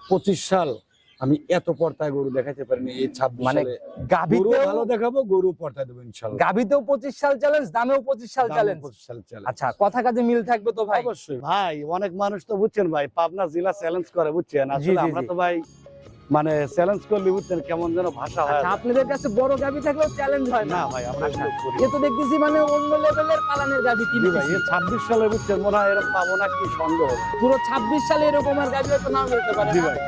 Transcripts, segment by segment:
25 সাল আমি এত পর্দায় গরু দেখাতে পারিনি। এই 26 মানে সালে গাভীতেও ভালো দেখাবো, গরু পর্দায় দেবো ইনশাআল্লাহ। গাভীতেও 25 সাল চ্যালেঞ্জ, দামেও 25 সাল চ্যালেঞ্জ। 25 সাল চ্যালেঞ্জ। আচ্ছা, কথা কাজে মিল থাকবে তো ভাই? অবশ্যই ভাই, অনেক মানুষ তো বুঝছেন ভাই পাবনা জেলা চ্যালেঞ্জ করে, বুঝছেন আসলে আমরা তো ভাই মানে চ্যালেঞ্জ করলে বুঝছেন কেমন যেন ভাষা হয়। আচ্ছা, আপনাদের কাছে বড় গাভী থাকলেও চ্যালেঞ্জ হয় না না? ভাই, আমরা এগুলো করি এ তো দেখতেছি মানে অন্য লেভেলের পালানের গাভী জি কিনে ভাই। এই 26 সালে বুঝছেন মনে হয় এরকম পাবো না, কি সন্দেহ। পুরো 26 সালে এরকম আর গাভী তো নাও মিলতে পারে জি না। ভাই।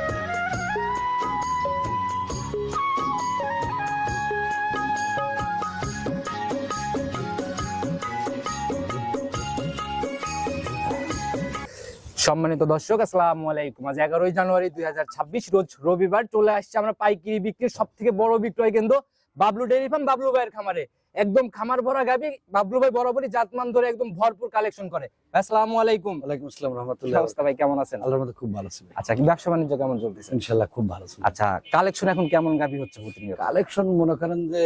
সম্মানিত দর্শক, আসসালামু আলাইকুম। আজ 11 জানুয়ারি 2026 রোজ রবিবার চলে আসছে আমরা পাইকারি বিক্রির সব থেকে বড় বিক্রয় কেন্দ্র বাবলু ডেইরি ফার্ম, বাবলু ভাইয়ের খামারে। একদম খামার ভরা গাভী। বাবলু ভাই বরাবরই জাতমান ধরে একদম ভরপুর কালেকশন করে। আসসালামু আলাইকুম। ওয়ালাইকুম আসসালাম কি রাহমাতুল্লাহ। অবস্থা ভাই, কেমন আছেন? আল্লাহর মধ্যে খুব ভালো ছিল। আচ্ছা, কি ব্যবসা বাণিজ্য কেমন চলতেছে? ইনশাআল্লাহ খুব ভালো ছিল। আচ্ছা, কালেকশন এখন কেমন গাভী হচ্ছে প্রতিনিয়ত? কালেকশন মনে করেন যে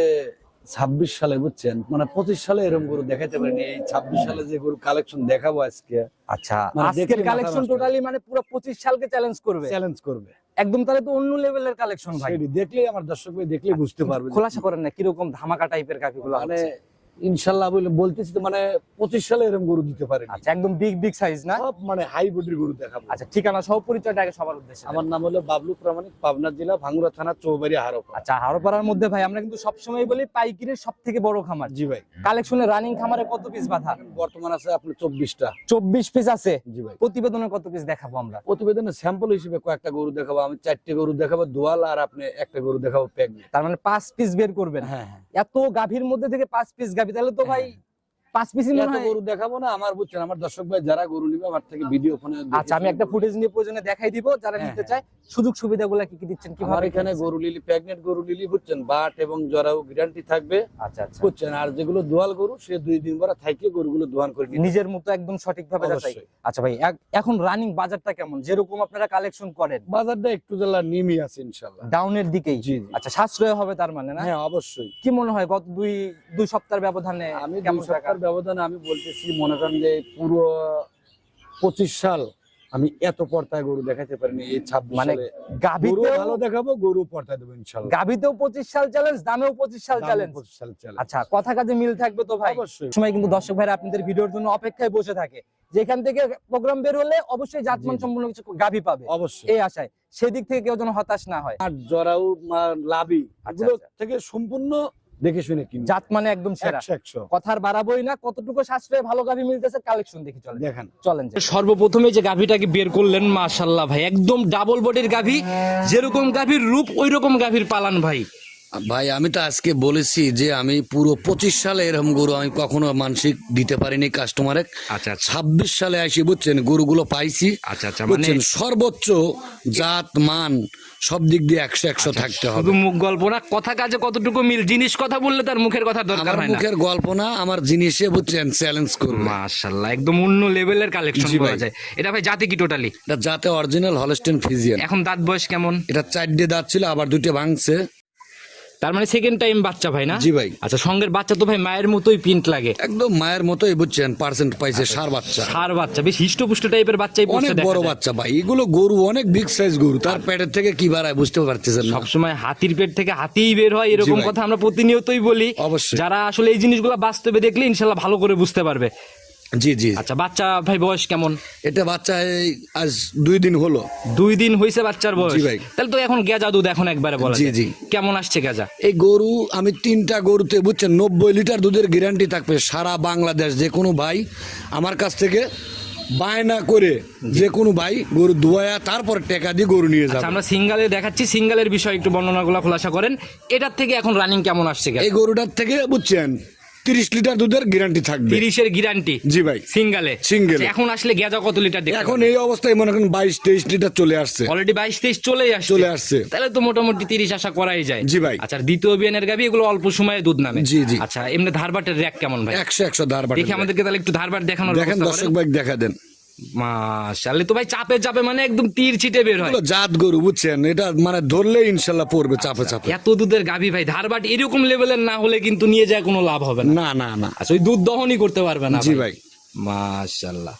26 সালে বুঝছেন মানে 25 সালে এরকম গরু দেখাতে পারিনি। এই 26 সালে যে গরু কালেকশন দেখাবো আজকে, আচ্ছা, মানে আজকের দেখলে মাথা কালেকশন নষ্ট টোটালি মানে পুরো 25 সালকে চ্যালেঞ্জ করবে। চ্যালেঞ্জ করবে একদম, তাহলে তো অন্য লেভেলের কালেকশন ভাই। সেটি দেখলেই আমার দর্শক ভাই দেখলেই বুঝতে পারবে। খোলাসা করেন না কিরকম ধামাকা টাইপের গাভীগুলো মানে হচ্ছে? ইনশাআল্লাহ বলতেছি তো মানে 25 সালে এরকম গরু দিতে পারেনি। আচ্ছা, একদম বিগ বিগ সাইজ না? সব মানে হাই বডির গরু দেখাবো। আচ্ছা, ঠিকানা সহ পরিচয়টা আগে সবার উদ্দেশ্যে। আমার নাম হলো বাবলু প্রামাণিক, পাবনা জেলা ভাঙ্গুরা থানা চৌবাড়ি হারোপা। আচ্ছা, হারোপাড়ার মধ্যে ভাই আমরা কিন্তু সবসময় বলি পাইকারির সব থেকে বড় খামার। জি ভাই। কালেকশনে রানিং খামারে কত পিস বাঁধা? বর্তমান আছে আপনার 24টা। 24 পিস আছে। জি ভাই। প্রতিবেদনে কত পিস দেখাবো আমরা? প্রতিবেদনে স্যাম্পল হিসেবে কয়েকটা গরু দেখাবো। আমি 4টে গরু দেখাবো দোয়াল, আর আপনি একটা গরু দেখাবো প্রেগনেন্ট। তার মানে 5 পিস বের করবেন? হ্যাঁ হ্যাঁ। এত গাভীর মধ্যে থেকে 5 পিস গাভী, তাহলে তো ভাই 5 পিসই মনে এত হয়। গরু দেখাবো না, আমার বুঝছেন আমার দর্শক ভাই যারা গরু নিবে আমার থেকে ভিডিও ফোনে। আচ্ছা, আমি একটা ফুটেজ নিয়ে প্রয়োজনে দেখাই দিব, যারা হ্যাঁ, নিতে চায়। সুযোগ সুবিধাগুলো কি কি দিচ্ছেন, আমার কিভাবে এখানে দিচ্ছেন? গরু লিলি প্রেগনেন্ট গরু লিলি বুঝছেন বাট এবং জরাও গ্যারান্টি থাকবে। আচ্ছা আচ্ছা, বুঝছেন, আর যেগুলো দোয়াল গরু সে 2 দিন পরে থাইকে গরুগুলো দোয়ান করে নিতে নিজের মতো একদম সঠিকভাবে যাচাই। অবশ্যই। আচ্ছা ভাই, এখন রানিং বাজারটা কেমন, যেরকম আপনারা কালেকশন করেন? বাজারটা একটু জ্বালা নেমে আছে ইনশাআল্লাহ। ডাউনের দিকেই? জি জি। আচ্ছা, সাশ্রয় হবে তার মানে না? হ্যাঁ অবশ্যই। কি মনে হয় গত দুই সপ্তাহের ব্যবধানে আমি 2 কেমন টাকা? সপ্তাহের ব্যবধানে আমি বলতেছি মনে করেন যে পুরো 25 সাল আমি এত পর্দায় গরু দেখাতে পারিনি। এই 26 মানে সালে গরু গাভীতেও ভালো দেখাবো, গরু পর্দায় দেবো ইনশাআল্লাহ। গাভীতেও 25 সাল চ্যালেঞ্জ, দামেও 25 সাল চ্যালেঞ্জ। 25 সাল চ্যালেঞ্জ। আচ্ছা, কথা কাজে মিল থাকবে তো ভাই? অবশ্যই। সময় কিন্তু দর্শক ভাইরা আপনাদের ভিডিওর জন্য অপেক্ষায় বসে থাকে, যেখান থেকে প্রোগ্রাম বের হলে অবশ্যই জাতমান জি, জি। সম্পূর্ণ কিছু গাভী পাবে অবশ্যই। এই আশায়। সেদিক থেকে কেউ যেন হতাশ না হয়। আর জরাও লাভি আচ্ছা, এগুলো আচ্ছা। থেকে সম্পূর্ণ দেখে শুনে কিনবে। জাত মানে একদম সেরা। 100 কথার বাড়াবোই না, কতটুকু সাশ্রয়ে ভালো গাভী মিলতেছে কালেকশন দেখি চলেন। দেখেন। চলেন। সর্বপ্রথমে যে গাভীটাকে বের করলেন, মাশাআল্লাহ ভাই, একদম ডাবল বডির গাভী। যেরকম গাভীর রূপ ওই রকম গাভীর পালান ভাই। ভাই আমি তো আজকে বলেছি যে আমি পুরো 25 সালে এরকম গরু আমি কখনো মানসিক দিতে পারিনি কাস্টমারে। আচ্ছা আচ্ছা 26 সালে আসি বুঝছেন গরুগুলো পাইছি। আচ্ছা আচ্ছা, বুঝছেন সর্বোচ্চ জাত মান সব দিক দিয়ে 100 থাকতে হবে। শুধু মুখ গল্প না, কথা কাজে কতটুকু মিল। জিনিস কথা বললে তার মুখের কথা দরকার আমার হয় না। মুখের গল্প না, আমার জিনিসে বুঝছেন চ্যালেঞ্জ করবে। মাশাআল্লাহ, একদম অন্য লেভেলের কালেকশন জি বলা ভাই। যায়। এটা ভাই জাতি কি টোটালি? এটা জাতে অরিজিনাল হলস্টেইন ফ্রিজিয়ান। এখন দাঁত বয়স কেমন? এটা 4টে দাঁত ছিল, আবার 2টে ভাঙছে। তার মানে সেকেন্ড টাইম বাচ্চা ভাই না? জি ভাই। আচ্ছা, সঙ্গের বাচ্চা তো ভাই মায়ের মতোই প্রিন্ট লাগে। একদম মায়ের মতোই বুঝছেন পার্সেন্ট পাইছে। সার বাচ্চা, সার বাচ্চা, বেশ হিষ্টপুষ্ট টাইপের বাচ্চাই পড়ছে। অনেক বড় বাচ্চা ভাই। এগুলো গরু অনেক বিগ সাইজ গরু, তার পেটের থেকে কি বাড়ায় বুঝতে পারতেছেন না। সবসময় হাতির পেট থেকে হাতিই বের হয়, এরকম ভাই। কথা আমরা প্রতিনিয়তই বলি। অবশ্যই। যারা আসলে এই জিনিসগুলো বাস্তবে দেখলে ইনশাল্লাহ ভালো করে বুঝতে পারবে। জি জি। আচ্ছা, বাচ্চা ভাই বয়স কেমন? এটা বাচ্চা এই আজ 2 দিন হলো। 2 দিন হয়েছে বাচ্চার বয়স? জি ভাই। তাহলে তো এখন গেজা দুধ এখন একবারে বলা জি যায়। জি। কেমন আসছে গেজা? এই গরু আমি 3টা গরুতে বুঝছেন 90 লিটার দুধের গ্যারান্টি থাকবে। সারা বাংলাদেশ যে কোনো ভাই আমার কাছ থেকে বায়না করে যে কোনো ভাই গরু দুয়ায়া তারপর টাকা দিয়ে গরু নিয়ে আচ্ছা, যাবে। আমরা সিঙ্গালে দেখাচ্ছি, সিঙ্গালের বিষয়ে একটু বর্ণনাগুলো খোলাসা করেন। এটার থেকে এখন রানিং কেমন আসছে গেজা? এই গরুটার থেকে বুঝছেন 30 লিটার দুধের গ্যারান্টি থাকবে। 30-এর গ্যারান্টি? জি ভাই। সিঙ্গালে? সিঙ্গেলে। আচ্ছা, এখন আসলে গেজা কত লিটার দেখতে এখন এই অবস্থায় মনে করেন 22-23 লিটার চলে আসছে। অলরেডি 22-23 চলে আসছে। তাহলে তো মোটামুটি 30 আশা করাই যায়। জি ভাই। আচ্ছা, দ্বিতীয় বিয়ানের গাভী এগুলো অল্প সময়ে দুধ নামে? জি জি। আচ্া এমনি ধারবাটের র্যাক কেমন ভাই? 100 ধার বাটে। দেখি আমাদেরকে তাহলে একটু ধারবাট দেখানোর দেখেন ব্যবস্থা দর্শক করেন। ভাই দেখা দেন। মাশাআল্লাহ, তো ভাই চাপে চাপে মানে একদম তীর ছিটে বের হয়। এগুলো জাত গরু বুঝছেন, এটা মানে ধরলে ইনশাল্লাহ পড়বে চাপে চাপে। এত দুধের গাভী ভাই, ধারবাট এরকম লেভেলের না হলে কিন্তু নিয়ে যায় কোনো লাভ হবে না। না না না। আচ্ছা, ওই দুধ দহনই করতে পারবে না। জি ভাই। মাশাআল্লাহ,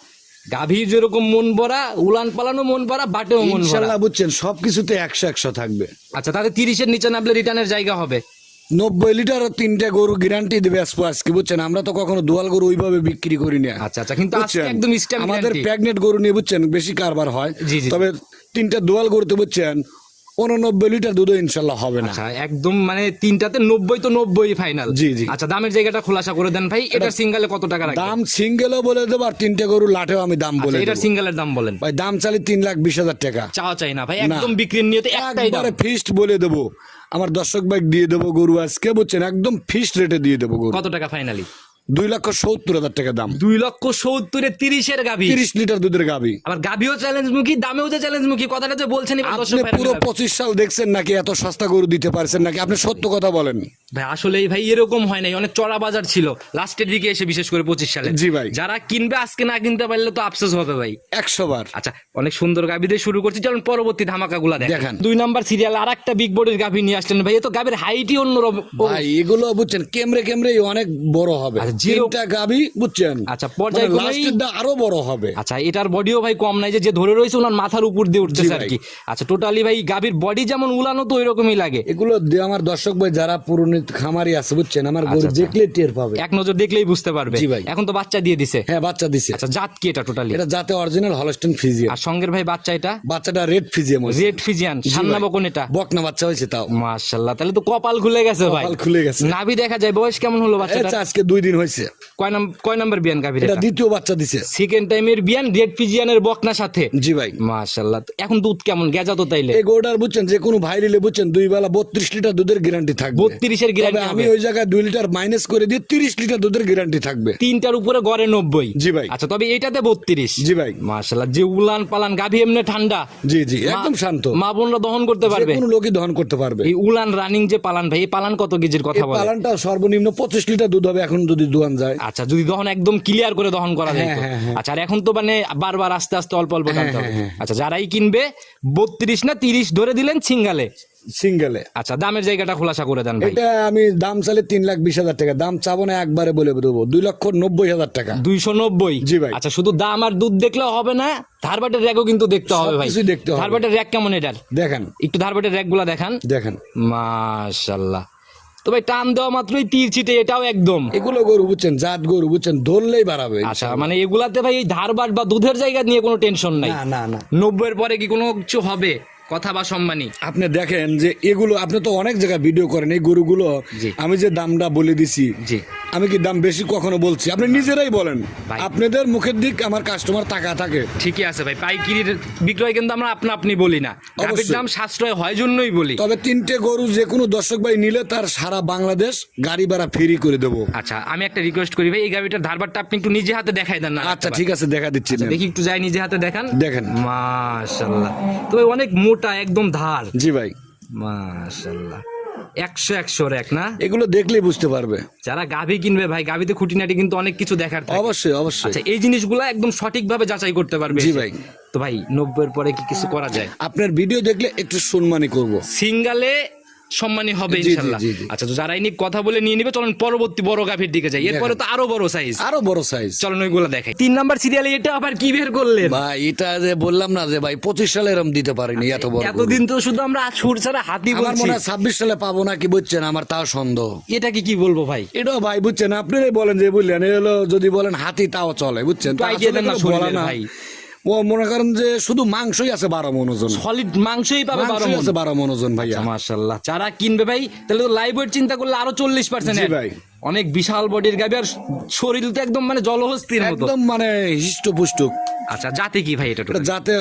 গাভীর যেরকম মন ভরা, উলান পালানো মন ভরা, বাটেও মন ভরা। ইনশাল্লাহ বুঝছেন সবকিছুতে 100 থাকবে। আচ্ছা, তাহলে 30-এর নিচে নামলে রিটার্নের জায়গা হবে? 90 লিটার 3টে গরু গ্যারান্টি দেবে আজকে বুঝছেন। আমরা তো কখনো দুয়াল গরু ওইভাবে বিক্রি করি না। আচ্ছা আচ্ছা, কিন্তু আজকে বুঝছেন? একদম স্ট্যাম্প আমাদের গ্যারান্টি। প্রেগনেন্ট গরু নিয়ে বুঝছেন বেশি কারবার হয়। জি, জি। তবে 3টে দুয়াল গরুতে বুঝছেন 89 লিটার দুধ ইনশাল্লাহ হবে না। আচ্ছা, একদম মানে 3টাতে 90 তো 90 ফাইনাল। জি, জি। আচ্ছা, দামের জায়গাটা খোলাসা করে দেন ভাই। এটা সিঙ্গেলে কত টাকা রাখবেন? দাম সিঙ্গেলও বলে দেবো আর 3টে গরু লাঠেও আমি দাম বলে আচ্ছা, এটা দেবো। সিঙ্গেলের দাম বলেন। ভাই দাম চালি 3,20,000 টাকা। চাওয়া চাই না ভাই, না। একদম বিক্রির নিয়তে একটাই দাম। একবারে ফিক্সড বলে দেবো। আমার দর্শক ভাই দিয়ে দেবো গরু আজকে বুঝছেন একদম ফিক্সড রেটে দিয়ে দেবো গরু। কত টাকা ফাইনালি? 2,70,000 টাকা দাম। 2,70,000-এ 30-এর গাভী। 30 লিটার দুধের গাবি। আবার গাভীও চ্যালেঞ্জ মুখী, দামেও যে চ্যালেঞ্জ মুখী, কথাটা যে বলছেন এবার দর্শক আপনি ভাইরা পুরো মিলাবে। 25 সাল দেখছেন নাকি এত সস্তা গরু দিতে পারছেন নাকি? আপনি সত্য কথা বলেন। ভাই আসলেই ভাই এরকম হয় নাই, অনেক চড়া বাজার ছিল লাস্টের দিকে এসে, বিশেষ করে 25 সালে। জি ভাই। যারা কিনবে আজকে না কিনতে পারলে তো আফসোস হবে ভাই। 100 বার। আচ্ছা, অনেক সুন্দর গাভী দিয়ে শুরু করছি, চলুন পরবর্তী ধামাকাগুলা দেখান। দেখেন। 2 নাম্বার সিরিয়াল আরেকটা বিগ বডির গাভী নিয়ে আসলেন ভাই। এ তো গাভীর হাইটই অন্যরকম। ভাই এগুলো বুঝছেন কেমরে অনেক বড় হবে। আচ্ছা, জিরো- 3টা গাবি বুঝছেন। আচ্ছা, পর্যায়ক্রমেই- লাস্টেরটা আরো বড় হবে। আচ্ছা, এটার বডিও ভাই কম নাই, যে ধরে রয়েছে ওনার মাথার উপর দিয়ে উঠতেছে জি আর ভাই। কি। আচ্ছা, টোটালি ভাই গাভীর বডি যেমন উলানো তো ওই রকমই লাগে। এগুলো আমার দর্শক ভাই যারা পুরনো খামারি আছে বুঝছেন আমার গরু আচ্ছা। দেখলে টের পাবে। এক নজর দেখলেই বুঝতে পারবে। জি ভাই। এখন তো বাচ্চা দিয়ে দিছে। হ্যাঁ বাচ্চা দিছে। আচ্ছা, জাত কি এটা টোটালি? এটা যাতে অরিজিনাল হলস্টেইন ফ্রিজিয়ান। আর সঙ্গের ভাই বাচ্চা এটা বাচ্চাটা রেড ফ্রিজিয়ান। রেড ফিজিয়ান, সান্না বকন এটা। বকনা বাচ্চা হয়েছে তাও। মাশাআল্লাহ, তাহলে তো কপাল খুলে গেছে ভাই। কপাল খুলে গেছে। নাভি দেখা যায়। বয়স কেমন হলো বাচ্চাটা? আচ্ছা আজকে 2 দিন হয়েছে। কয় নাম্বার বিয়ান গাভীর এটা এটা? দ্বিতীয় বাচ্চা দিছে। সেকেন্ড টাইমের বিয়ান, রেড ফিজিয়ানের বকনা সাথে। জি ভাই। মাশাআল্লাহ, এখন দুধ কেমন গেজা তো তাইলে? এই গরুটার বুঝছেন যে কোনো ভাই নিলে বুঝছেন 2 বেলা 32 লিটার দুধের গ্যারান্টি থাকবে। 32-এর তবে গ্যারান্টি আমি হবে। ওই জায়গায় 2 লিটার মাইনাস করে দিয়ে 30 লিটার দুধের গ্যারান্টি থাকবে। 3টার উপরে গড়ে 90। জি ভাই। আচ্ছা, তবে এইটাতে 32। জি ভাই। মাশাআল্লাহ, যে উলান পালান গাভী এমনি ঠান্ডা। জি জি একদম শান্ত। মা বোনরা দহন করতে যে পারবে। কোনো লোকই দহন করতে পারবে। এই উলান রানিং যে পালান ভাই, এই পালান কত কেজির কথা এই বলে? পালানটা সর্বনিম্ন 25 লিটার দুধ হবে এখন যদি দোয়ান যায়। আচ্ছা, যদি দহন একদম ক্লিয়ার করে দহন করা যায় তো। হ্যাঁ, হ্যাঁ। আচ্ছা, আর এখন তো মানে বারবার আস্তে আস্তে অল্প অল্প টানতে হবে। হ্যাঁ। আচ্ছা, যারাই কিনবে 32 না 30 ধরে দিলেন সিঙ্গালে। সিঙ্গেলে। আচ্ছা, দামের জায়গাটা খোলাসা করে দেন ভাই। এটা আমি দাম চাইলে 3,20,000 টাকা। দাম চাবো না, একবারে বলে দেবো 2,90,000 টাকা। 290। জি ভাই। আচ্ছা, শুধু দাম আর দুধ দেখলেও হবে না, ধারবাটের র্যাকও কিন্তু দেখতে হবে ভাই। সবকিছুই দেখতে হবে। ধারবাটের র্যাক কেমন এটার? দেখেন একটু ধারবাটের র্যাক গুলা দেখান। দেখেন মাশাআল্লাহ, তো ভাই টান দেওয়া মাত্রই তীর ছিটে, এটাও একদম। এগুলো গরু বুঝছেন জাত গরু বুঝছেন ধরলেই বাড়াবে। আচ্ছা, মানে এগুলাতে ভাই এই ধারবাট বা দুধের জায়গা নিয়ে কোনো টেনশন নাই। না না না 90-এর পরে কি কোনো কিছু হবে কথা বা সম্মানী? আপনি দেখেন যে এগুলো আপনি তো অনেক জায়গায় ভিডিও করেন এই গরুগুলো। জি। আমি যে দামটা বলে দিছি জি। আমি কি দাম বেশি কখনো বলছি? আপনি নিজেরাই বলেন। ভাই। আপনাদের মুখের দিক আমার কাস্টমার টাকা থাকে। ঠিকই আছে ভাই, পাইকারির বিক্রয় কিন্তু আমরা আপনি বলি না, গাভীর অবশ্যই। দাম সাশ্রয় হয় জন্যই বলি। তবে 3টে গরু যে কোনো দর্শক ভাই নিলে তার সারা বাংলাদেশ গাড়ি ভাড়া ফ্রি করে দেবো। আচ্ছা, আমি একটা রিকোয়েস্ট করি ভাই, এই গাভীটার ধারবারটা আপনি একটু নিজে হাতে দেখাই দেন না। আচ্ছা ঠিক আছে দেখা দিচ্ছি। নেন। দেখি একটু যাই, নিজে হাতে দেখান। দেখেন। মাশাআল্লাহ, তো ভাই অনেক মোটা, একদম ধার। জি ভাই। মাশাআল্লাহ, 100 র্যাক না? এগুলো দেখলেই বুঝতে পারবে। যারা গাভী কিনবে ভাই, গাভীতে খুঁটিনাটি কিন্তু অনেক কিছু দেখার থাকে। অবশ্যই অবশ্যই। আচ্ছা, এই জিনিসগুলো একদম সঠিকভাবে যাচাই করতে পারবে। জি এসে। ভাই। তো ভাই 90-এর পরে কি কিছু করা যায়? আপনার ভিডিও দেখলে একটু সম্মানই করব। সিঙ্গালে সম্মানী হবে জি, জি, ইনশাআল্লাহ। জি, জি। আচ্ছা, তো যারা ইনি কথা বলে নিয়ে নিবে, চলুন পরবর্তী বড় গাভীর দিকে যাই। এরপরে তো আরো বড় সাইজ, আরো বড় সাইজ। চলুন ওইগুলো দেখাই। 3 নাম্বার সিরিয়ালে এটা আবার কি বের করলেন ভাই এটা যে বললাম না যে ভাই 25 সালে এরম দিতে পারিনি এত বড় গরু। এতদিন তো শুধু আমরা সুর ছাড়া হাতি আমার বলছি। মনে হয় 26 সালে পাবো না কি বুঝছেন, আমার তাও সন্দেহ। এটা কি বলবো ভাই? এটাও ভাই বুঝছেন আপনারাই বলেন যে বুঝলেন এ হলো যদি বলেন হাতি তাও চলে বুঝছেন। একটু তা idea আসলে দেন না কোনো শরীরের বলা না। ভাই। ও মনে করেন যে শুধু মাংসই আছে 12 মণ ওজন। সলিড মাংসই পাবে 12 মাংসই মণ। আছে 12 মণ ওজন ভাইয়া। মাশাআল্লাহ, যারা কিনবে ভাই তাহলে তো লাইভ ওয়েট চিন্তা করলে আরো 40%। জি ভাই। অনেক বিশাল বডির গাভী, আর শরীর তো একদম মানে জলহস্তির মতো। একদম মানে হিষ্টপুষ্ট। আচ্ছা, জাতে কি ভাই এটা? এটা যাতে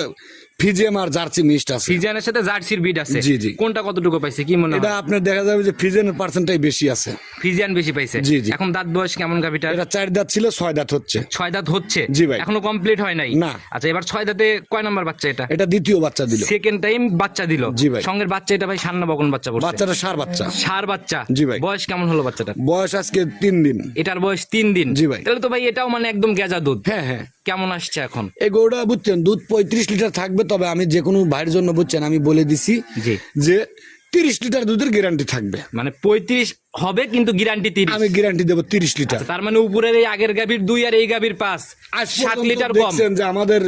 ফিজিয়াম আর জার্সি মিক্সড আছে। ফিজিয়ানের সাথে জার্সির বিড আছে। জি, জি। কোনটা কতটুকু পাইছে কি মনে হয়? এটা আপনার দেখা যাবে যে ফিজিয়ামের পার্সেন্টটাই বেশি আছে। ফিজিয়ান বেশি পাইছে। জি, জি। এখন দাঁত বয়স কেমন গাভীটা? এটা 4 দাঁত ছিল 6 দাঁত হচ্ছে। 6 দাঁত হচ্ছে। জি ভাই। এখনো কমপ্লিট হয় নাই? না। আচ্ছা, এবার 6 দাঁতে কয় নাম্বার বাচ্চা এটা? এটা দ্বিতীয় বাচ্চা দিল। সেকেন্ড টাইম বাচ্চা দিল। জি ভাই। সঙ্গের বাচ্চা এটা ভাই সান্না বকন বাচ্চা পড়ছে। বাচ্চাটা সার বাচ্চা। সার বাচ্চা। জি ভাই। বয়স কেমন হলো বাচ্চাটার? বয়স আজকে 3 দিন। এটার বয়স 3 দিন। জি ভাই। তাহলে তো ভাই এটাও মানে একদম গেজা দুধ। হ্যাঁ হ্যাঁ। কেমন আসছে এখন? এই গরুটা বুঝছেন দুধ 35 লিটার থাকবে। তবে আমি যে কোনো ভাইয়ের জন্য বুঝছেন আমি বলে দিছি জি। যে 30 লিটার দুধের গ্যারান্টি থাকবে। মানে 35 হবে কিন্তু গ্যারান্টি 30। আমি গ্যারান্টি দেবো 30 লিটার। তার মানে উপরের এই আগের গাভীর 2 আর এই গাভীর 5, আজ 7 লিটার কম। দেখছেন যে আমাদের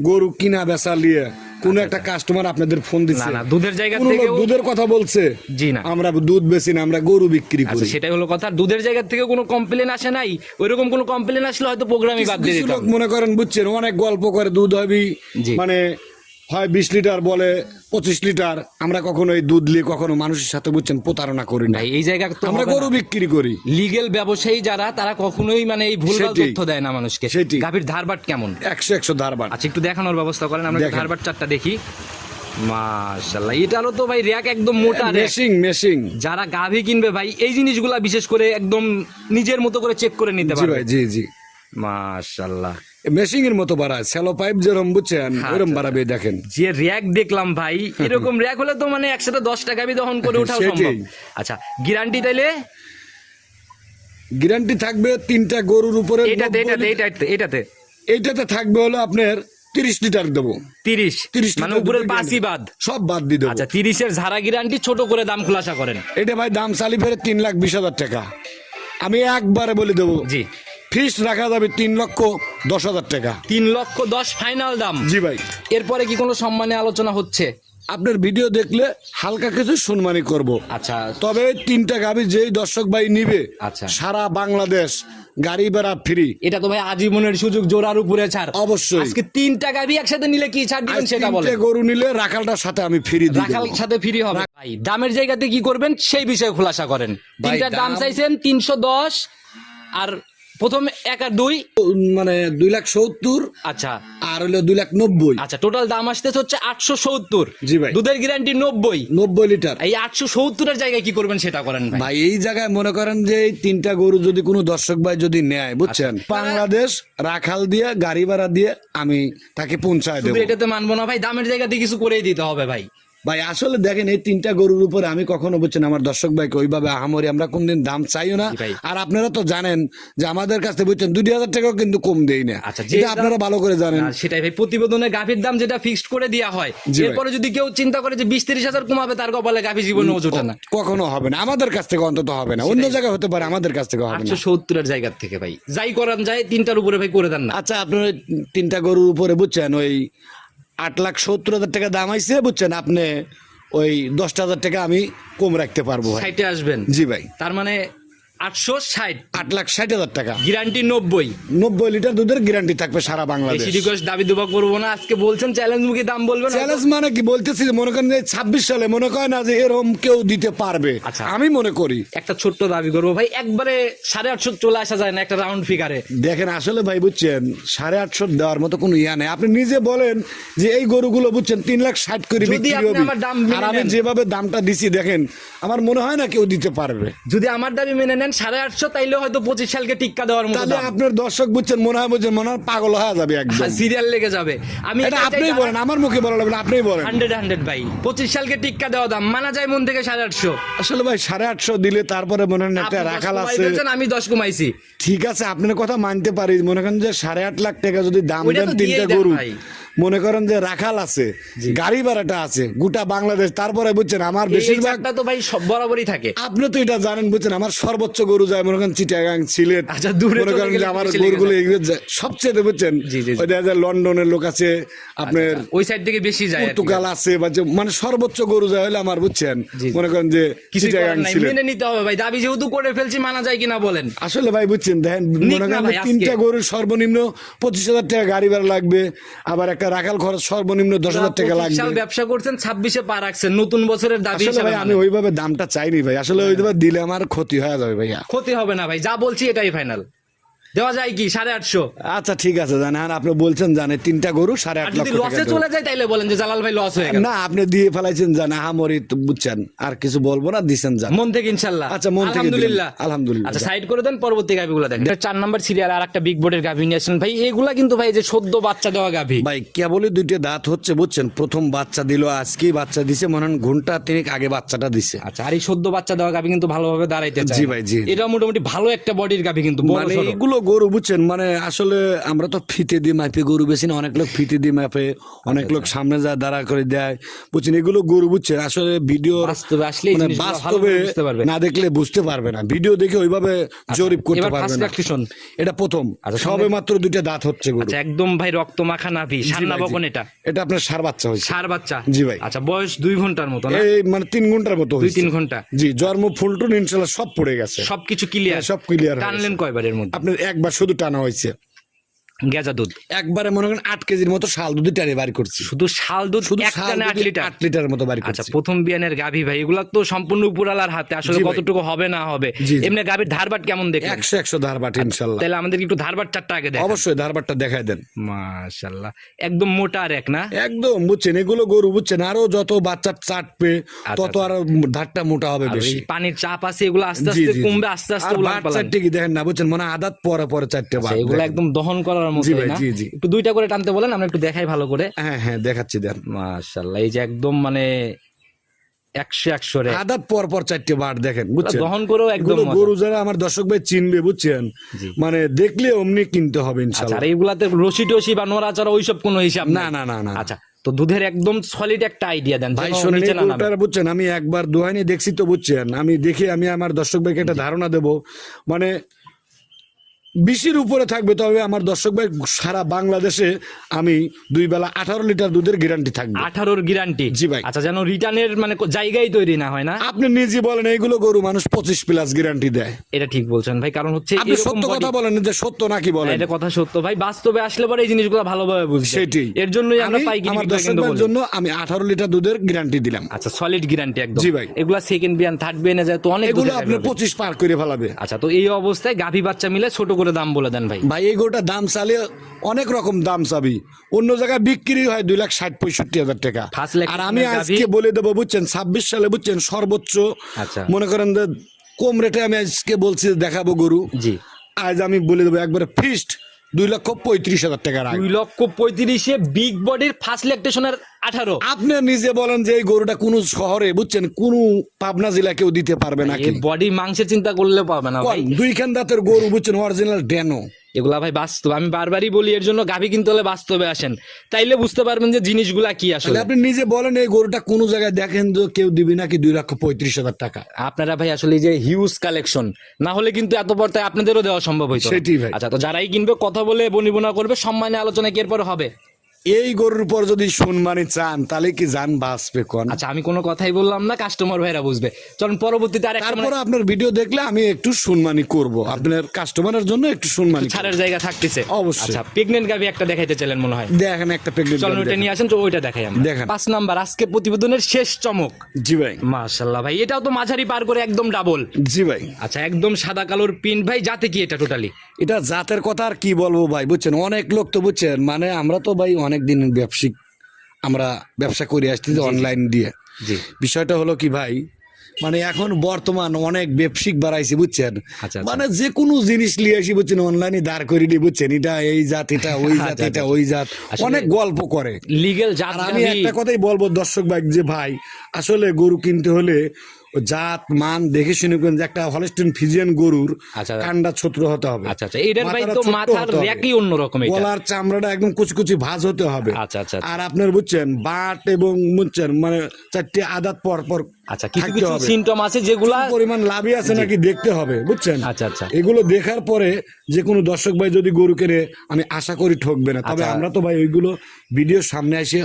গরু কিনা বেচা নিয়ে কোন একটা কাস্টমার আপনাদের ফোন দিচ্ছে, না দুধের জায়গা কোন লোক থেকে দুধের কথা বলছে, জি না, আমরা দুধ বেচি না, আমরা গরু বিক্রি করি। সেটাই হলো কথা। দুধের জায়গা থেকে কোনো কমপ্লেন আসে নাই, ওইরকম কোনো কমপ্লেন আসলে হয়তো প্রোগ্রামই বাদ দিয়ে কিছু দিতাম। লোক মনে করেন বুঝছেন অনেক গল্প করে দুধ হবে, জি। মানে হয় 20 লিটার বলে 25 লিটার। আমরা কখনো এই দুধ নিয়ে কখনো মানুষের সাথে বুঝছেন প্রতারণা করি না, ভাই এই জায়গা তো আমরা গরু বিক্রি করি। লিগেল ব্যবসায়ী যারা, তারা কখনোই মানে এই ভুলভাল সেটাই। তথ্য দেয় না মানুষকে। সেটাই। গাভীর ধারবাট কেমন? 100 ধারবার। আচ্ছা একটু দেখানোর ব্যবস্থা করেন, আমরা দেখেন। ধারবাট চারটা দেখি। মাশাআল্লাহ, এটা হলো তো ভাই র্যাক একদম মোটা র্যাক। মেশিং যারা গাভী কিনবে ভাই এই জিনিসগুলা বিশেষ করে একদম নিজের মতো করে চেক করে নিতে জি পারবে। ভাই, জি জি, মাশাআল্লাহ, মেশিং এর মতো বাড়ায়, সেলো পাইপ যেরকম বুঝছেন ওরকম বাড়াবে। দেখেন যে র্যাক দেখলাম ভাই, এরকম র্যাক হলে তো মানে একসাথে 10টা গাভী দহন করে ওঠাও সেটাই। সম্ভব। আচ্ছা গ্যারান্টি তাইলে গ্যারান্টি থাকবে 3টা গরুর উপরে। এটাতে এটাতে এটাতে এটাতে এইটাতে থাকবে হলো আপনার 30 লিটার দেবো। 30 30 মানে লিটার উপরের দুধের 5ই বাদ। সব বাদ দিয়ে দেবো। আচ্ছা 30-এর ঝাড়া গ্যারান্টি, ছোট করে দাম খোলাসা করেন। এটা ভাই দাম চালি ফেরে 3,20,000 টাকা। আমি একবারে বলে দেবো, জি ফিস রাখা যাবে 3,10,000 টাকা। 3,10,000 ফাইনাল দাম। জি ভাই, এরপরে কি কোনো সম্মানে আলোচনা হচ্ছে? আপনার ভিডিও দেখলে হালকা কিছু সম্মানী করব। আচ্ছা তবে 3টা গাভী যেই দর্শক ভাই নিবে, আচ্ছা। সারা বাংলাদেশ গাড়ি ভাড়া ফ্রি। এটা তো ভাই আজীবনের সুযোগ, জোড়ার উপরে ছাড়। অবশ্যই। আজকে 3টা গাভী একসাথে নিলে কি ছাড় দিবেন সেটা বলেন। 3টে গরু নিলে রাখালটার সাথে আমি ফ্রি দিই। রাখাল সাথে ফ্রি হবে। ভাই দামের জায়গাতে কি করবেন সেই বিষয়ে খোলাসা করেন। ভাই, তিনটার দাম দাম- চাইছেন 310, আর প্রথম 1 আর 2 মানে 2,70,000 আচ্ছা আর হলো 2,90,000। আচ্ছা টোটাল দাম আসতেছে হচ্ছে 870। জি ভাই। দুধের গ্যারান্টি 90। 90 লিটার। এই 870 এর জায়গায় কি করবেন সেটা করেন ভাই। ভাই এই জায়গায় মনে করেন যে এই 3টা গরু যদি কোনো দর্শক ভাই যদি নেয় বুঝছেন, আচ্ছা। বাংলাদেশ রাখাল দিয়ে গাড়ি ভাড়া দিয়ে আমি তাকে পৌঁছায় দেবো। শুধু এটাতে মানবো না ভাই, দামের জায়গাতে কিছু করেই দিতে হবে ভাই। ভাই আসলে দেখেন এই 3টা গরুর উপরে আমি কখনো বুঝছেন আমার দর্শক ভাইকে ওইভাবে আহামরি আমরা কোনদিন দাম চাইও না। জি ভাই। আর আপনারা তো জানেন যে আমাদের কাছ থেকে বুঝছেন 2,000 টাকাও কিন্তু কম দেই না। আচ্ছা, যে এটা আপনারা ভালো করে জানেন। আর সেটাই ভাই, প্রতিবেদনে গাভীর দাম যেটা ফিক্সড করে দেওয়া হয়, জি ভাই। এরপরে যদি কেউ চিন্তা করে যে 20-30 হাজার কমাবে, তার কপালে গাভী জীবনে জোটে না। কখনো হবে না, আমাদের কাছ থেকে অন্তত হবে না। অন্য জায়গায় হতে পারে, আমাদের কাছ থেকে হবে না। 870 এর জায়গা থেকে ভাই যাই করান যায় 3টার উপরে ভাই করে দেন না। আচ্ছা আপনার ওই 3টা গরুর উপরে বুঝছেন ওই 8,70,000 টাকা দাম আইছে বুঝছেন, আপনি ওই 10,000 টাকা আমি কম রাখতে পারবো ভাই। 60 আসবেন। জি ভাই, তার মানে 860, 8,60,000 টাকা। গ্যারান্টি 90। 90 লিটার দুধের গ্যারান্টি থাকবে সারা বাংলাদেশ। বেশি রিকোয়েস্ট দাবি দুবা করবো না, আজকে বলছেন চ্যালেঞ্জ মুখী দাম বলবেন। চ্যালেঞ্জ মানে কি বলতেছি যে মনে করেন যে 26 সালে মনে করেন না যে এরকম কেউ দিতে পারবে, আচ্ছা। আমি মনে করি। একটা ছোট্ট দাবি করবো ভাই, একবারে 850 চলে আসা যায় না একটা রাউন্ড ফিগারে? দেখেন আসলে ভাই বুঝছেন 850 দেওয়ার মতো কোনো ইয়া নেই। আপনি নিজে বলেন যে এই গরুগুলো বুঝছেন 3,60,000 করে যদি বিক্রি আপনি হবে, আমার দাম মেনে আর আমি নেন। যেভাবে দামটা দিছি দেখেন আমার মনে হয় না কেউ দিতে পারবে। যদি আমার দাবি মেনে নেন 850, তাইলে হয়তো 25 সালকে টিক্কা দেওয়ার মতো তাহলে আপনার দর্শক বুঝছেন মনে হয় বুঝছেন মনে হয় পাগল হয়ে যাবে একদম। সিরিয়াল লেগে যাবে। আমি এটা আপনিই বলেন, আমার মুখে বলা লাগবে না, আপনিই বলেন। 100 ভাই 25 সালকে টিক্কা দেওয়া দাম মানা যায় মন থেকে 850। আসলে ভাই 850 দিলে তারপরে মনে হয় একটা আপনি 10 রাখাল কমাই আছে। ফেলছেন, আমি 10 কমাইছি। ঠিক আছে আপনার কথা মানতে পারি, মনে করেন যে 8.5 লাখ টাকা যদি দাম ওইটা দেন তো 3টা দিয়েই দেন গরু, ভাই। মনে করেন যে রাখাল আছে, গাড়ি ভাড়াটা আছে, গোটা বাংলাদেশ, তারপরে বুঝছেন আমার এই বেশিরভাগ, চারটা তো ভাই সব বরাবরই থাকে। আপনি তো এটা জানেন বুঝছেন আমার সর্বোচ্চ গরু যায় মনে করেন চিটাগাং, সিলেট। আচ্ছা, দূরে মনে চলে করেন গেলে যে আমার বেশি লেগে গরুগুলো যায়। এগুলো যায় সবচেয়ে বুঝছেন। জি, জি, জি। ওই দেখা যায় লন্ডনের লোক আছে, আপনার ওই সাইড থেকে বেশি যায় আর কি। পর্তুগাল আছে, বা যে মানে সর্বোচ্চ গরু যায় হলে আমার বুঝছেন জি, জি। মনে করেন যে কিছু চিটাগাং, নাই, সিলেট। মেনে নিতে হবে ভাই। দাবি যেহেতু করে ফেলছি, মানা যায় কিনা বলেন। আসলে ভাই বুঝছেন দেখেন নিক মনে না করেন ভাই, যে আজকে। 3টা গরুর সর্বনিম্ন 25,000 টাকা গাড়ি ভাড়া লাগবে, আবার একটা রাখাল খরচ সর্বনিম্ন 10,000 টাকা 25 সাল লাগবে। ব্যবসা করছেন, 26-এ পা রাখছেন, নতুন বছরের দাবি আসলে হিসেবে ভাই আমি মানেন। ওইভাবে দামটা চাইনি ভাই, আসলে ওইভাবে দিলে আমার ক্ষতি হয়ে যাবে ভাইয়া। ক্ষতি হবে না ভাই, যা বলছি এটাই ফাইনাল। দেওয়া যায় কি 850? আচ্ছা ঠিক আছে জানেন, আপনি বলছেন জানে 3টা গরু আর 8.5 যদি লক্ষ টাকা লসে দেবো। চলে যায় তাইলে বলেন যে জালাল ভাই লস হয়ে গেল। না আপনি দিয়ে ফেলাইছেন জানা হামরি তো বুঝছেন, আর কিছু বলবো না, দিছেন জান। মন থেকে ইনশাআল্লাহ। আচ্ছা, মন থেকে আলহামদুলিল্লাহ। দিলাম। আলহামদুলিল্লাহ। আচ্ছা সাইড করে দেন, পরবর্তী গাভিগুলো দেখেন। 4 নাম্বার সিরিয়াল আর একটা বিগ বোর্ডের গাভি নিয়ে আসেন ভাই। এগুলা কিন্তু ভাই যে সদ্য বাচ্চা দেওয়া গাভি ভাই কেবলই 2টা দাঁত হচ্ছে বুঝছেন, প্রথম বাচ্চা দিল আজকেই বাচ্চা দিছে, মনে হয় ঘন্টা 3 আগে বাচ্চাটা দিছে। আচ্ছা, আর এই সদ্য বাচ্চা দেওয়া গাভি কিন্তু ভালোভাবে দাঁড়াইতে চায়। জি ভাই, জি। এটা মোটামুটি ভালো একটা বডির গাভি, কিন্তু বড় মানে সড়ো। এগুলো গরু বুঝছেন মানে আসলে আমরা তো ফিতে দিয়ে মাপে গরু বেশি না, অনেক লোক ফিতে দিয়ে মাপে, অনেক লোক সামনে যা দাঁড়া করে দেয় বুঝছেন। এগুলো গরু বুঝছেন আসলে ভিডিও বাস্তবে আসলে এই মানে জিনিসগুলো ভালো বাস্তবে করে বুঝতে পারবে। না দেখলে বুঝতে পারবে না, ভিডিও দেখে ওইভাবে জরিপ করতে এবার পারবে ফার্স্ট না। লাকটেশন, এটা প্রথম, আচ্ছা, সবে মাত্র 2টা দাঁত হচ্ছে গরু। আচ্ছা একদম ভাই রক্ত মাখা নাভি, সার না বকন এটা? এটা আপনার সার বাচ্চা হয়েছে। সার বাচ্চা? জি ভাই। আচ্ছা বয়স 2 ঘন্টার মতো না? এই মানে 3 ঘন্টার মতো হয়েছে। 2-3 ঘন্টা? জি, জন্ম ফুলটুন ইনশাআল্লাহ সব পড়ে গেছে, সবকিছু ক্লিয়ার? সব ক্লিয়ার। টানলেন কয়বারের মধ্যে? আপনার একবার শুধু টানা হয়েছে, গেজা দুধ একবারে মনে করেন 8 কেজির মতো শাল দুধ টানে বাড়ি করছি। শুধু শাল দুধ শুধু এক শাল টানে 8 দুধে লিটার? 8 লিটারের মতো বাড়ি আচ্ছা করছি। প্রথম বিয়ানের গাভী ভাই, এগুলা তো সম্পূর্ণ উপরালার হাতে, আসলে জি ভাই। কতটুকু হবে না হবে। জি, জি। এমনি গাভীর ধারবাট কেমন দেখলেন? 100 ধারবাট ইনশাআল্লাহ। তাহলে আমাদেরকে একটু ধারবাট চারটা আগে দেখান। অবশ্যই ধারবাটটা দেখায় দেন। মাশাআল্লাহ একদম মোটা আর এক না? একদম বুঝছেন, এগুলো গরু বুঝছেন আরো যত বাচ্চা চাটবে তত আরো ধারটা মোটা হবে আর বেশি। এই পানির চাপ আছে, এগুলো আস্তে জি, আস্তে জি, জি। কমবে, আস্তে আস্তে আর উলান বাট পালান। চারটে কি দেখেন না বুঝছেন, মানে আদাত পরে পরে চারটে বাট এগুলো দেখেন। একদম দহন করার মতো জি ভাই, না? জি, জি। একটু 2টা করে টানতে বলেন, আমরা একটু দেখাই ভালো করে। হ্যাঁ হ্যাঁ দেখাচ্ছি দেন। মাশাআল্লাহ এই যে একদম মানে 100 রে আদাত পর পর চারটে বাট দেখেন বুঝছেন। দহন করেও একদম এগুলো মজা। গরু যারা আমার দর্শক ভাই চিনবে বুঝছেন, জি। মানে দেখলে অমনি কিনতে হবে আচ্ছা ইনশাআল্লাহ। আর এইগুলাতে রশি টসি বা নড়াচড়া ওইসব কোনো হিসাব না নাই? না না না আচ্ছা তো দুধের একদম সলিড একটা আইডিয়া দেন ভাই যেন শোনেন, নিচে এই না নামে। গরুটার বুঝছেন আমি একবার দোহানি দেখছি তো বুঝছেন, আমি দেখে আমি আমার দর্শক ভাইকে একটা ধারণা দেব, মানে 20-এর উপরে থাকবে, তবে আমার দর্শক ভাই সারা বাংলাদেশে আমি 2 বেলা 18 লিটার দুধের গ্যারান্টি থাকবে। 18 গ্যারান্টি? জি ভাই। আচ্ছা যেন রিটার্নের মানে জায়গায় তৈরি না হয় না? আপনি নিজে বলেন এইগুলো গরু মানুষ 25+ গ্যারান্টি দেয়। এটা ঠিক বলছেন ভাই, কারণ হচ্ছে আপনি এরকম সত্য কথা body- বলেন যে সত্য নাকি না, বলেন। এটা কথা সত্য ভাই, বাস্তবে আসলে পরে এই জিনিসগুলো ভালোভাবে বুঝবে। সেটাই, এর জন্যই আমরা আমি পাইকারি আমার বিক্রয় দর্শক কেন্দ্র ভাইয়ের বলি। জন্য আমি 18 লিটার দুধের গ্যারান্টি দিলাম। আচ্ছা সলিড গ্যারান্টি একদম? জি ভাই। এগুলা সেকেন্ড বিয়ান থার্ড বিয়ানে যায় তো অনেক এগুলো দুধের আপনি গাভী হবে। 25 পার করে ফেলাবে। আচ্ছা তো এই অবস্থায় গাভী বাচ্চা মিলে ছোট করে দাম বলে দেন ভাই। ভাই এই গরুটা দাম চালে অনেক রকম দাম চাবি, অন্য জায়গায় বিক্রি হয় 2,60,65,000 টাকা, First লাখ আর আমি গাভী- আজকে বলে দেবো বুঝছেন 26 সালে বুঝছেন সর্বোচ্চ আচ্ছা মনে করেন যে কম রেটে আমি আজকে বলছি দেখাবো গরু, জি আজ আমি বলে দেবো একবারে ফিক্সড 2,35,000 টাকার আগে। 2,35,000 বিগ বডির ফার্স্ট ল্যাকটেশনের 18। আপনি নিজে বলেন যে এই গরুটা কোন শহরে বুঝছেন কোন পাবনা জেলা কেউ দিতে পারবে নাকি? এই বডি মাংসের চিন্তা করলে পাবে না ভাই। 2 খান দাঁতের গরু বুঝছেন অরিজিনাল ডেনো। এগুলা ভাই বাস্তব, আমি বারবারই বলি এর জন্য গাভী কিনতে হলে বাস্তবে আসেন, তাইলে বুঝতে পারবেন যে জিনিসগুলা কি আসলে। তাহলে আপনি নিজে বলেন এই গরুটা কোন জায়গায় দেখেন তো কেউ দিবি নাকি 2,35,000 টাকা? আপনারা ভাই আসলে এই যে হিউজ কালেকশন না হলে কিন্তু এত পর্দায় আপনাদেরও দেওয়া সম্ভব হইতো না। সেটাই ভাই। আচ্ছা তো যারাই কিনবে কথা বলে বনিবনা করবে, সম্মানে আলোচনা কি এরপর হবে? এই গরুর পর যদি সম্মানী চান তাহলে কি জান বাঁচবে কোন? আচ্ছা আমি কোনো কথাই বললাম না, কাস্টমার ভাইরা বুঝবে। চলুন পরবর্তীতে আর একটা তারপরে আপনার ভিডিও দেখলে আমি একটু সম্মানী করব, আপনার কাস্টমারের জন্য একটু সম্মানী করব। ছাড়ের জায়গা থাকতেছে অবশ্যই। আচ্ছা প্রেগনেন্ট গাভী একটা দেখাইতে চাইলেন মনে হয়, দেখেন একটা প্রেগনেন্ট। চলুন ওইটা নিয়ে আসেন তো, ওইটা দেখাই আমরা। দেখান। 5 নাম্বার আজকে প্রতিবেদনের শেষ চমক। জি ভাই, মাশাআল্লাহ ভাই, এটাও তো মাঝারি পার করে একদম ডাবল। জি ভাই। আচ্ছা একদম সাদা কালোর প্রিন্ট ভাই, যাতে কি এটা টোটালি? এটা জাতের কথা আর কি বলবো ভাই বুঝছেন, অনেক লোক তো বুঝছেন মানে আমরা তো ভাই অনেক দিন ব্যবসায়িক আমরা ব্যবসা করে আসছি অনলাইন দিয়ে। জি বিষয়টা হলো কি ভাই, মানে এখন বর্তমান অনেক ব্যবসায়িক বাড়াইছে বুঝছেন, আচ্ছা, মানে যে কোনো জিনিস নিয়ে আসি বুঝছেন অনলাইনে দাঁড় করে দিই বুঝছেন, এটা এই জাত এটা ওই জাত আচ্ছা, এটা ওই জাত, আসলে অনেক গল্প করে। লিগ্যাল জাত আর আমি গাভী। একটা কথাই বলবো দর্শক ভাই যে ভাই আসলে গরু কিনতে হলে ও জাত মান দেখে শুনে কিনবেন, যে একটা হলস্টিন ফ্রিজিয়ান গরুর আচ্ছা। কান্ডা ছোট হতে হবে। আচ্ছা আচ্ছা এটার ভাই মাথাটা তো ছোট্ট মাথার হতে হবে। র্যাকই অন্যরকম এটা। গলার চামড়াটা একদম কুচকুচি ভাঁজ হতে হবে। আচ্ছা আচ্ছা আর আপনার বুঝছেন বাট এবং বুঝছেন মানে 4টে আদাত পর পর আচ্ছা কিছু থাকতে কিছু হবে। সিমটম আছে যেগুলা কি পরিমাণ লাভই আছে নাকি দেখতে হবে বুঝছেন। আচ্ছা আচ্ছা এগুলো দেখার পরে যে কোনো দর্শক ভাই যদি গরু কেনে আমি আশা করি ঠকবে না, তবে আচ্ছা। আমরা তো ভাই ওইগুলো ভিডিওর সামনে এসে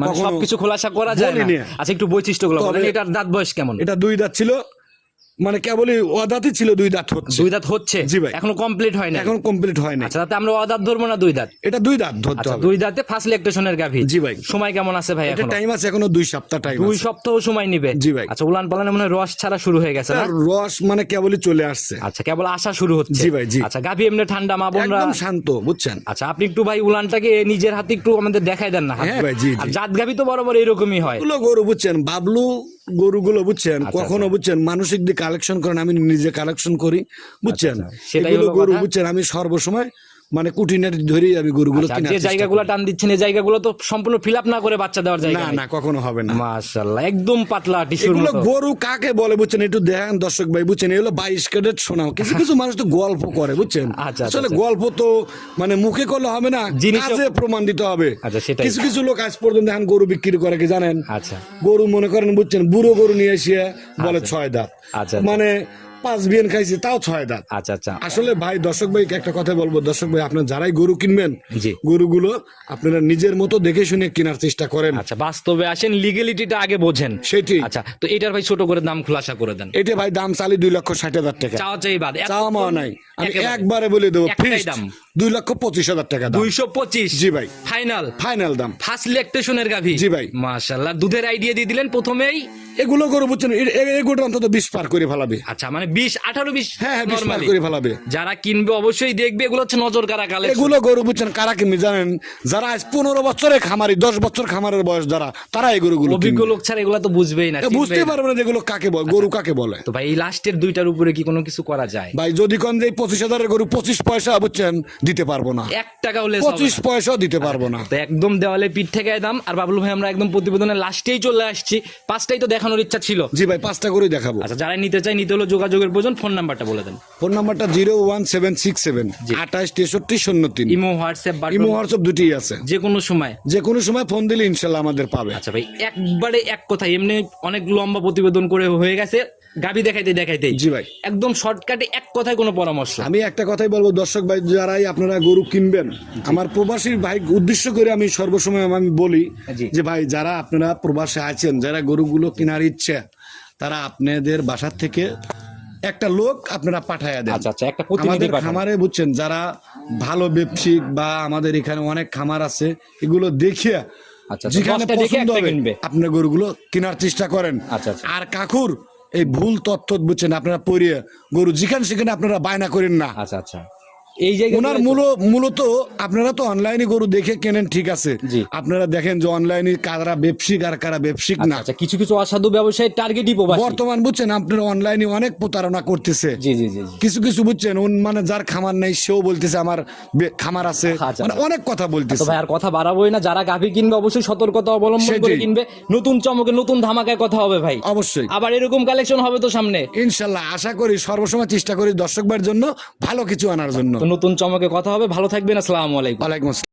মানে কখনো সবকিছু খোলাসা করা যায় না। বলিনি। আচ্ছা একটু বৈশিষ্ট্যগুলো তবে- বলেন, এটার দাঁত বয়স কেমন? এটা 2 দাঁত ছিল, মানে কেবলই অদাঁতই ছিল, 2 দাঁত হচ্ছে। 2 দাঁত হচ্ছে? জি ভাই। এখনো কমপ্লিট হয় না? এখন কমপ্লিট হয় না। আচ্ছা তাতে আমরা অদাঁত ধরবো না 2 দাঁত? এটা 2 দাঁত ধরতে আচ্ছা হবে। 2 দাঁতে ফার্স্ট ল্যাকটেশনের গাভী। জি ভাই। সময় কেমন আছে ভাই এটা এখন? টাইম আছে এখনো 2 সপ্তাহ টাইম 2 আছে। সপ্তাহ সময় নিবে? জি ভাই। আচ্ছা উলান পালানে মনে হয় রস ছাড়া শুরু হয়ে গেছে না? আর রস মানে কেবলই চলে আসছে। আচ্ছা কেবল আসা শুরু হচ্ছে? জি ভাই, জি। আচ্ছা গাভী এমনি ঠান্ডা, মা বোনরা? একদম শান্ত বুঝছেন। আচ্ছা আপনি একটু ভাই উলানটাকে নিজের হাতে একটু আমাদের দেখাই দেন না। হ্যাঁ ভাই, জি, জি। আর জাত গাভী তো বরাবর এরকমই হয়। এগুলো গরু বুঝছেন বাবলু গরুগুলো বুঝছেন আচ্ছা, কখনো বুঝছেন মানসিক দিকে কালেকশন করেন, আমি নিজে কালেকশন করি বুঝছেন। আচ্ছা, সেটাই এগুলো হলো গরু কথা। বুঝছেন আমি সর্বসময় মানে কুটিনাটি ধরেই আমি গরুগুলো আচ্ছা, কেনার যে চেষ্টা জায়গাগুলো করি। টান দিচ্ছেন এই জায়গাগুলো তো সম্পূর্ণ ফিল আপ না করে বাচ্চা দেওয়ার জায়গা না না কখনো হবে না। মাশাআল্লাহ একদম পাতলা টিস্যুর এগুলো মতো। গরু কাকে বলে বুঝছেন, একটু দেখেন দর্শক ভাই, বুঝছেন এগুলো 22 ক্যারেট সোনা। কিছু কিছু মানুষ তো গল্প করে বুঝছেন, আচ্ছা, আসলে আচ্ছা। গল্প তো মানে মুখে করলে হবে না, জিনিসও- কাজে প্রমাণ দিতে হবে। আচ্ছা, সেটাই। কিছু কিছু লোক আজ পর্যন্ত এখন গরু বিক্রি করে কি জানেন, আচ্ছা গরু মনে করেন বুঝছেন বুড়ো গরু নিয়ে এসে বলে 6 দাঁত, আচ্ছা, মানে 5 বিয়ান খাইছে তাও 6 দাঁত। আচ্ছা আচ্ছা আসলে ভাই দর্শক ভাই একটা কথা বলবো, দর্শক ভাই আপনারা যারাই গরু কিনবেন জি। গরুগুলো আপনারা নিজের মতো দেখে শুনে কেনার চেষ্টা করেন। আচ্ছা বাস্তবে আসেন, লিগ্যালিটিটা আগে বোঝেন। সেটি। আচ্ছা তো এটার ভাই ছোট করে দাম খোলাসা করে দেন। এটা ভাই দাম চালি 2,60,000 টাকা। চাওয়া চাই বাদ এত চাওয়া মাওয়া কম? নাই, আমি একেবারে। একবারে বলে দেবো একটাই ফিক্সড দাম। 2,25,000 টাকা দাম। 225 জি ভাই। ফাইনাল ফাইনাল দাম। ফার্স্ট ল্যাকটেশনের গাভী। জি ভাই। মাশাআল্লাহ দুধের আইডিয়া দিয়ে দিলেন প্রথমেই। এগুলো গরু বুঝছেন এগুলো অন্তত 20 পার করে ফেলাবে। আচ্ছা মানে 20 18 20 হ্যাঁ হ্যাঁ 20 পার নরমালি করে ফেলাবে। যারা কিনবে অবশ্যই দেখবে, এগুলো হচ্ছে নজর কারা কালেকশন। এগুলো গরু বুঝছেন কারা কিনবে জানেন, যারা আজ 15 বছরের খামারি, 10 বছর খামারের বয়স যারা, তারা এই গরুগুলো অভিজ্ঞ কিনবে। লোক ছাড়া এগুলো তো বুঝবেই না, চিনবেই বুঝতে না। পারবে না যেগুলো কাকে বলে, গরু কাকে বলে। তো ভাই এই লাস্টের দুইটার উপরে কি কোনো কিছু করা যায়? ভাই যদি কোন যে 25,000 গরু 25 পয়সা বুঝছেন দিতে পারবো না, 1 টাকাও লেস 25 পয়সাও দিতে পারবো না। তো একদম দেওয়ালে পিঠ থেকে দাম। আর বাবলু ভাই আমরা একদম প্রতিবেদনের লাস্টেই চলে আসছি, 5টাই তো দেখানোর ইচ্ছা ছিল। জি ভাই 5টা করে দেখাবো। আচ্ছা যারা নিতে চাই, নিতে হলো যোগাযোগের প্রয়োজন। ফোন নাম্বারটা বলে দেন। ফোন নাম্বারটা 01767 286303। ইমো হোয়াটসঅ্যাপ বা ইমো হোয়াটসঅ্যাপ দুটিই আছে, যে কোনো সময়। যে কোনো সময় ফোন দিলে ইনশাল্লাহ আমাদের পাবে। আচ্ছা ভাই একবারে এক কথা, এমনি অনেক লম্বা প্রতিবেদন করে হয়ে গেছে, গাবি দেখাইতে দেখাইতে। জি ভাই। একদম শর্টকাটে এক কথায় কোনো পরামর্শ। আমি একটা কথাই বলবো দর্শক ভাই, যারাই আপনারা গরু কিনবেন, আমার প্রবাসী ভাই উদ্দেশ্য করে আমি সর্বসময় আমি বলি জি। যে ভাই যারা আপনারা প্রবাসে আছেন, যারা গরুগুলো কেনার ইচ্ছে, তারা আপনাদের বাসার থেকে একটা লোক আপনারা পাঠায়া দেন। আচ্ছা আচ্ছা একটা প্রতিনিধি আমাদের পাঠান। খামারে বুঝছেন যারা ভালো ব্যবসায়িক বা আমাদের এখানে অনেক খামার আছে, এগুলো দেখিয়া আচ্ছা, যেখানে 10টা দেখে পছন্দ একটা হবে কিনবে। আপনার গরুগুলো কেনার চেষ্টা করেন। আচ্ছা, আচ্ছা। আর কাকুর এই ভুল তথ্য বুঝছেন আপনারা পড়িয়ে গরু যেখানে সেখানে আপনারা বায়না করেন না। আচ্ছা আচ্ছা এই জায়গায় ওনার মূলত আপনারা তো অনলাইনে গরু দেখে কেনেন, ঠিক আছে, জি। আপনারা দেখেন যে অনলাইনে কারা ব্যবসায়িক আর কারা ব্যবসায়িক না। আচ্ছা কিছু কিছু অসাধু ব্যবসায়ী টার্গেটই প্রবাসী। বর্তমান বুঝছেন আপনারা অনলাইনে অনেক প্রতারণা করতেছে। জি জি জি জি। কিছু কিছু বুঝছেন মানে যার খামার নেই সেও বলতেছে আমার খামার আছে, আচ্ছা, মানে অনেক কথা তো বলতেছে। ভাই আর কথা বাড়াবোই না, যারা গাভী কিনবে অবশ্যই সতর্কতা অবলম্বন করে সেটাই। কিনবে। নতুন চমকে নতুন ধামাকায় কথা হবে ভাই, অবশ্যই আবার এরকম কালেকশন হবে তো সামনে। ইনশাল্লাহ আশা করি, সর্বসময় চেষ্টা করি দর্শকদের জন্য ভালো কিছু আনার জন্য। তো নতুন চমকে কথা হবে। ভালো থাকবেন, আসসালামু আলাইকুম। ওয়ালাইকুম আসসালাম।